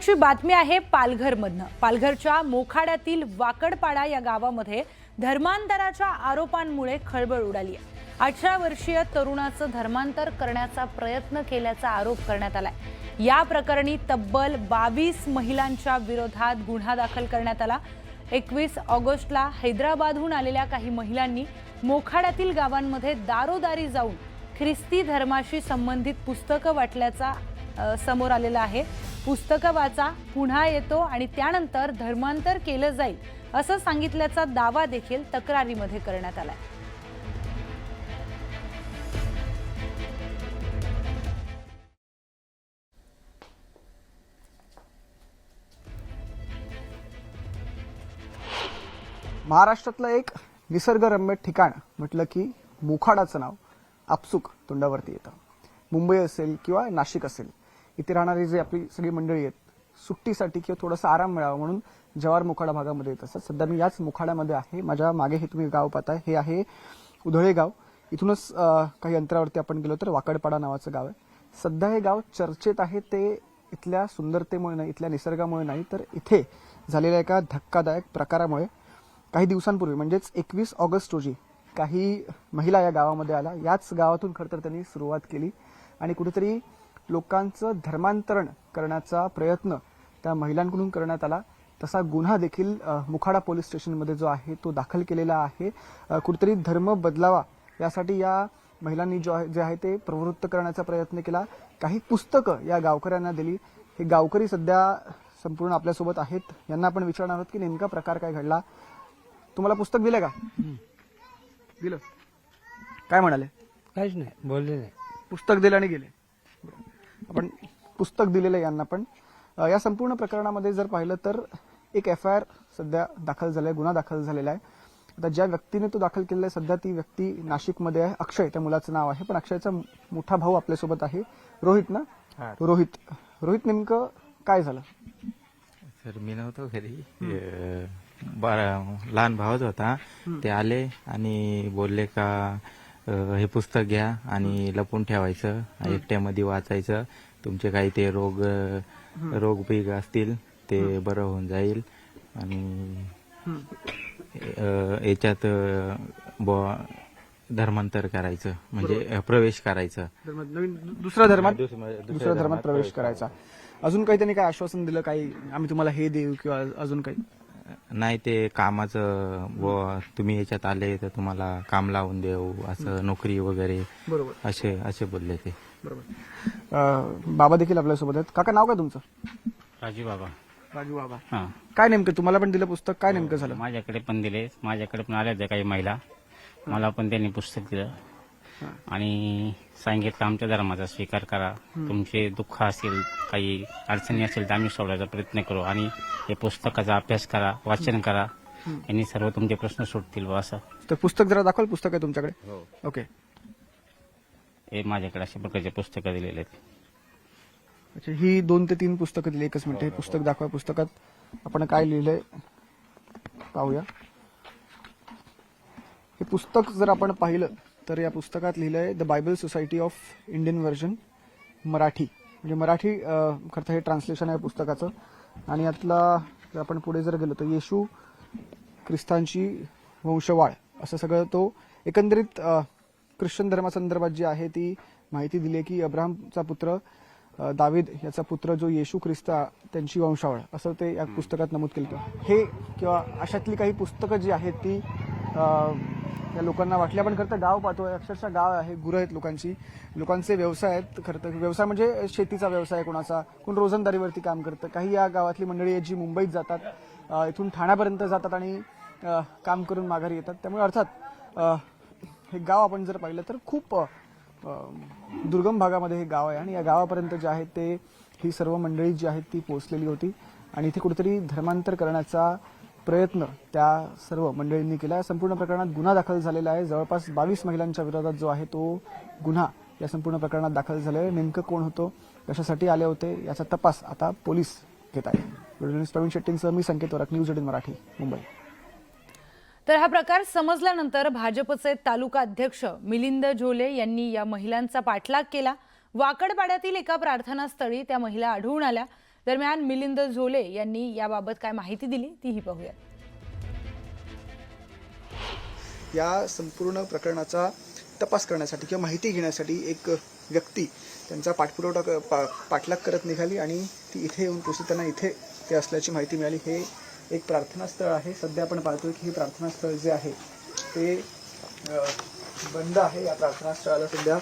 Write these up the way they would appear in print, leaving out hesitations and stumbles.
पुढची बातमी आहे पालघरमधनं। पालघरच्या मोखाड्यातील वाकडपाडा या गावामध्ये धर्मांतराच्या आरोपांमुळे खळबळ उडाली आहे। 18 वर्षीय तरुणाचं धर्मांतर करण्याचा प्रयत्न केल्याचा आरोप करण्यात आलाय। या प्रकरणी तब्बल 22 महिलांच्या विरोधात गुन्हा दाखल करण्यात आला। 21 ऑगस्टला हैदराबादहून आलेल्या काही महिलांनी मोखाड्यातील गावांमध्ये दारोदारी जाऊन ख्रिस्ती धर्माशी संबंधित पुस्तकं वाटल्याचा समोर आलेला आहे। पुस्तकं वाचा, पुन्हा येतो आणि त्यानंतर धर्मांतर केलं जाईल असं सांगितल्याचा दावा देखील तक्रारीमध्ये करण्यात आलाय। महाराष्ट्रातलं एक निसर्गरम्य ठिकाण म्हटलं की मोखाडाचं नाव आपसूक तोंडावरती येतं। मुंबई असेल किंवा नाशिक असेल, इथे राहणारी जी आपली सगळी मंडळी आहेत, सुट्टीसाठी किंवा थोडासा आराम मिळावा म्हणून जव्हार मोखाडा भागामध्ये येत असतात। सध्या मी याच मोखाड्यामध्ये आहे। माझ्या मागे हे तुम्ही गाव पाहताय, हे आहे उधळे गाव। इथूनच काही अंतरावरती आपण गेलो तर वाकडपाडा नावाचं गाव आहे। सध्या हे गाव चर्चेत आहे ते इथल्या सुंदरतेमुळे नाही, इथल्या निसर्गामुळे नाही, तर इथे झालेल्या एका धक्कादायक प्रकारामुळे। काही दिवसांपूर्वी म्हणजेच 21 ऑगस्ट रोजी काही महिला या गावामध्ये आल्या। याच गावातून खरं तर त्यांनी सुरुवात केली आणि कुठेतरी लोकांचं धर्मांतरण करण्याचा प्रयत्न त्या महिलांकडून करण्यात आला। तसा गुन्हा देखील मोखाडा पोलीस स्टेशनमध्ये जो आहे तो दाखल केलेला आहे। कुठेतरी धर्म बदलावा यासाठी या महिलांनी जे आहे ते प्रवृत्त करण्याचा प्रयत्न केला। काही पुस्तकं या गावकऱ्यांना दिली। हे गावकरी सध्या संपूर्ण आपल्यासोबत आहेत। यांना आपण विचारणार आहोत की नेमका प्रकार काय घडला। तुम्हाला पुस्तक दिलं का? दिलं? काय म्हणाले? काहीच नाही, बोलले नाही। पुस्तक दिलं आणि गेले। आपण पुस्तक दिलेलं यांना पण। या संपूर्ण प्रकरणामध्ये जर पाहिलं तर एक FIR सध्या दाखल झालाय, गुन्हा दाखल झालेला आहे। आता ज्या व्यक्तीने तो दाखल केलेला आहे सध्या ती व्यक्ती नाशिकमध्ये आहे। अक्षय त्या मुलाचं नाव आहे, पण अक्षयचा मोठा भाऊ आपल्यासोबत आहे, रोहित ना? रोहित नेमकं काय झालं? सर मी नव्हतो घरी, लहान भावच होता। ते आले आणि बोलले का हे पुस्तक घ्या आणि लपून ठेवायचं, एकट्यामध्ये वाचायचं, तुमचे काही ते रोग बिग असतील ते बरं होऊन जाईल आणि याच्यात धर्मांतर करायचं म्हणजे प्रवेश करायचं, दुसऱ्या धर्मात प्रवेश करायचा। अजून काही त्यांनी काय आश्वासन दिलं? काही आम्ही तुम्हाला हे देऊ किंवा अजून काही? नाही, ते कामाचं तुम्ही याच्यात आले तर तुम्हाला काम लावून देऊ, असं नोकरी वगैरे, बरोबर असे बोलले ते। बरोबर। बाबा देखील आपल्यासोबत आहेत। काका नाव काय तुमचं? राजू बाबा। राजू बाबा, हां, काय नेमकं तुम्हाला पण दिलं पुस्तक? काय नेमकं झालं? माझ्याकडे पण दिले, माझ्याकडे पण आल्या होत्या काही महिला, मला पण त्यांनी पुस्तक दिलं आणि सांगितलं आमच्या धर्माचा स्वीकार करा, तुमचे दुःख असेल, काही अडचणी असेल तर आम्ही सोडवायचा प्रयत्न करू आणि हे पुस्तकाचा अभ्यास करा, वाचन करा, यांनी सर्व तुमचे प्रश्न सुटतील बा असं। तर पुस्तक जरा दाखवाल? पुस्तक आहे तुमच्याकडे? हो, ओके। हे माझ्याकडे अशा प्रकारचे पुस्तकं दिलेले आहेत। अच्छा, ही 2 ते 3 पुस्तकं दिली एकच मिनिट। हे पुस्तक दाखवा। पुस्तकात आपण काय लिहिलंय पाहूया। हे पुस्तक जर आपण पाहिलं तर या पुस्तकात लिहिलंय the Bible society of Indian version Marathi, म्हणजे मराठी खरं तर हे ट्रान्सलेशन आहे पुस्तकाचं। आणि यातला जर आपण पुढे जर गेलो तर येशू ख्रिस्तांची वंशवाळ असं सगळं तो एकंदरीत ख्रिश्चन धर्मासंदर्भात जी आहे ती माहिती दिली आहे की अब्राहमचा पुत्र दावीद याचा पुत्र जो येशू ख्रिस्त त्यांची वंशावळ असं ते या पुस्तकात नमूद केलं होतं। हे किंवा अशातली काही पुस्तकं जी आहेत ती या लोकांना वाटली। आपण खरं तर गाव पाहतोय, अक्षरशः गाव आहे, गुरं आहेत लोकांचे व्यवसाय आहेत। खरं तर व्यवसाय म्हणजे शेतीचा व्यवसाय, कोणाचा कोण रोजंदारीवरती काम करतं। काही या गावातली मंडळी आहेत जी मुंबईत जातात, इथून ठाण्यापर्यंत जातात आणि काम करून माघारी येतात। त्यामुळे अर्थात हे गाव आपण जर पाहिलं तर खूप दुर्गम भागामध्ये हे गाव आहे आणि या गावापर्यंत जे आहे ते ही सर्व मंडळी जी आहेत ती पोहोचलेली होती आणि इथे कुठेतरी धर्मांतर करण्याचा प्रयत्न त्या सर्व मंडळींनी केला। संपूर्ण प्रकरणात गुन्हा दाखल झालेला आहे। जवळपास 22 महिलांच्या विरोधात जो आहे तो गुन्हा या संपूर्ण प्रकरणात दाखल झाला आहे। नेमकं कोण होतो, कशासाठी आले होते याचा तपास आता पोलीस घेत आहेत। प्रवीण शेट्टींसह मी संकेत वरक, न्यूज 18 मराठी, मुंबई। तर हा प्रकार समजल्यानंतर भाजपचे तालुका अध्यक्ष मिलिंद झोले यांनी या महिलांचा पाठलाग केला। वाकडपाड्यातील एका प्रार्थनास्थळी त्या महिला आढळून आल्या। दरम्यान मिलिंद झोले यांनी याबाबत काय माहिती दिली तीही पाहूया. या संपूर्ण प्रकरणाचा तपास करण्यासाठी किंवा माहिती घेण्यासाठी एक व्यक्ती त्यांचा पाठलाग करत निघाली आणि ती इथे येऊन पोहोचली. त्यांना इथे ते असल्याची माहिती मिळाली. हे एक प्रार्थनास्थळ आहे. सध्या आपण पाहतोय की हे प्रार्थनास्थळ जे आहे ते बंद आहे. या प्रार्थनास्थळाला सध्या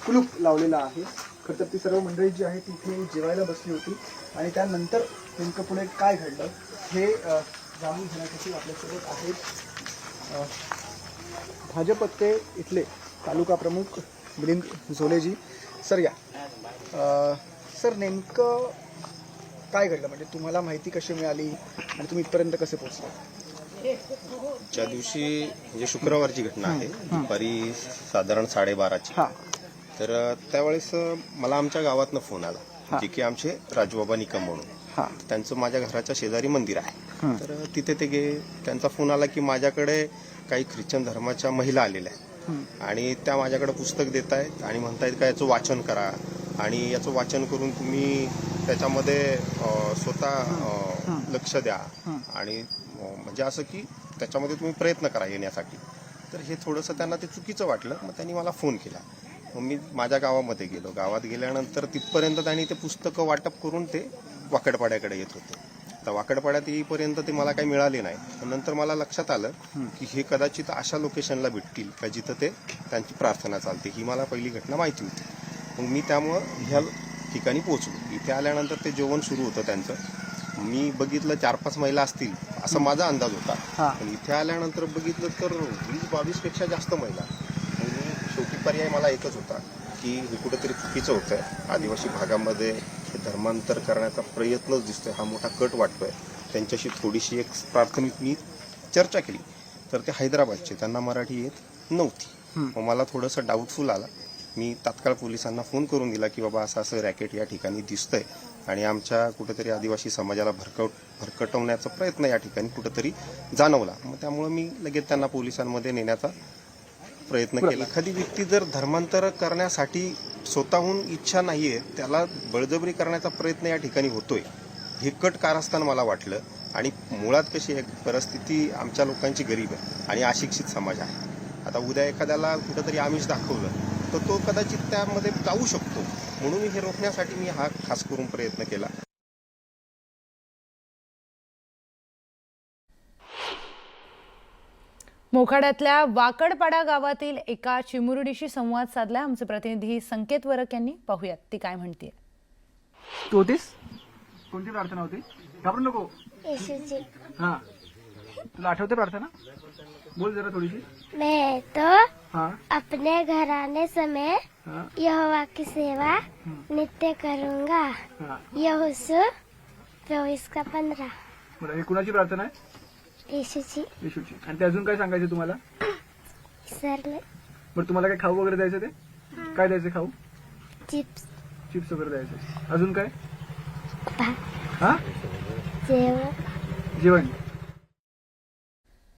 कुलूप लावलेला आहे. खरं तर ती सर्व मंडळी जी आहे ती इथे जेवायला बसली होती आणि त्यानंतर नेमकं पुढे काय घडलं हे जाणून घेण्यासाठी आपल्यासोबत आहेत भाजपचे इथले तालुका प्रमुख मिलिंद झोलेजी. सर या. सर नेमकं काय घडलं, म्हणजे तुम्हाला माहिती कशी मिळाली आणि तुम्ही इथपर्यंत कसे पोहोचले? ज्या दिवशी म्हणजे शुक्रवारची घटना आहे, दुपारी साधारण 12:30ची. तर त्यावेळेस मला आमच्या गावातनं फोन आला, जे की आमचे राजूबाबा निकम म्हणून, त्यांचं माझ्या घराच्या शेजारी मंदिर आहे. तर तिथे ते त्यांचा फोन आला की माझ्याकडे काही ख्रिश्चन धर्माच्या महिला आलेल्या आहेत आणि त्या माझ्याकडे पुस्तक देत आहेत आणि म्हणतायत का याचं वाचन करा आणि याचं वाचन करून तुम्ही त्याच्यामध्ये स्वतः लक्ष द्या आणि म्हणजे असं की त्याच्यामध्ये तुम्ही प्रयत्न करा येण्यासाठी. तर हे थोडंसं त्यांना ते चुकीचं वाटलं. मग त्यांनी मला फोन केला. मग मी माझ्या गावामध्ये गेलो. गावात गेल्यानंतर तिथपर्यंत त्यांनी ते पुस्तकं वाटप करून ते वाकडपाड्याकडे येत होते. तर वाकडपाड्यात येईपर्यंत ते मला काही मिळाले नाही. नंतर मला लक्षात आलं की हे कदाचित अशा लोकेशनला भेटतील का जिथं ते त्यांची प्रार्थना चालते. ही मला पहिली घटना माहिती होती. मग मी त्यामुळं ह्या ठिकाणी पोहोचलो. इथे आल्यानंतर ते जेवण सुरू होतं त्यांचं. मी बघितलं 4-5 महिला असतील असा माझा अंदाज होता. पण इथे आल्यानंतर बघितलं तर 20-22 पेक्षा जास्त महिला. शेवटी पर्याय मला एकच होता की हे कुठेतरी चुकीचं होतंय. आदिवासी भागामध्ये धर्मांतर करण्याचा प्रयत्नच दिसतोय. हा मोठा कट वाटतोय. त्यांच्याशी थोडीशी एक प्राथमिक मी चर्चा केली तर ते हैदराबादचे, त्यांना मराठी येत नव्हती. मग मला थोडंसं डाऊटफुल आला. मी तात्काळ पोलिसांना फोन करून दिला की बाबा असं असं रॅकेट या ठिकाणी दिसतंय आणि आमच्या कुठेतरी आदिवासी समाजाला भरकटवण्याचा प्रयत्न या ठिकाणी कुठेतरी जाणवला. मग त्यामुळे मी लगेच त्यांना पोलिसांमध्ये नेण्याचा प्रयत्न केला. एखादी व्यक्ती जर धर्मांतर करण्यासाठी स्वतःहून इच्छा नाहीये, त्याला बळजबरी करण्याचा प्रयत्न या ठिकाणी होतोय, हे कट कारस्थान मला वाटलं. आणि मुळात कशी आहे परिस्थिती, आमच्या लोकांची गरीब आहे आणि अशिक्षित समाज आहे. आता उद्या एखाद्याला कुठंतरी आमिष दाखवलं तर तो कदाचित त्यामध्ये जाऊ शकतो. म्हणून हे रोखण्यासाठी मी हा खास करून प्रयत्न केला. मोखाड्यातल्या वाकडपाडा गावातील एका चिमुरडीशी संवाद साधला आमचे प्रतिनिधी संकेत वरक यांनी. पाहूयात ती काय म्हणते. तू होतीस? कोणती प्रार्थना होती? घाबरू नको. यीशुजी. हा, तुला आठवते प्रार्थना? बोल जरा थोडीशी. मैं तो अपने घराने समय यहोवा की सेवा नित्य करूंगा. यहोशू 24:15. बरं, ही कुणाची प्रार्थना आहे? यीशुजी. येशूची. आणि ते अजून काय सांगायचं तुम्हाला? सरले बरं, तुम्हाला काय खाऊ वगैरे द्यायचं? ते काय द्यायचं खाऊ? चिप्स वगैरे द्यायचं. अजून काय? भात हा, जेवण जेवण.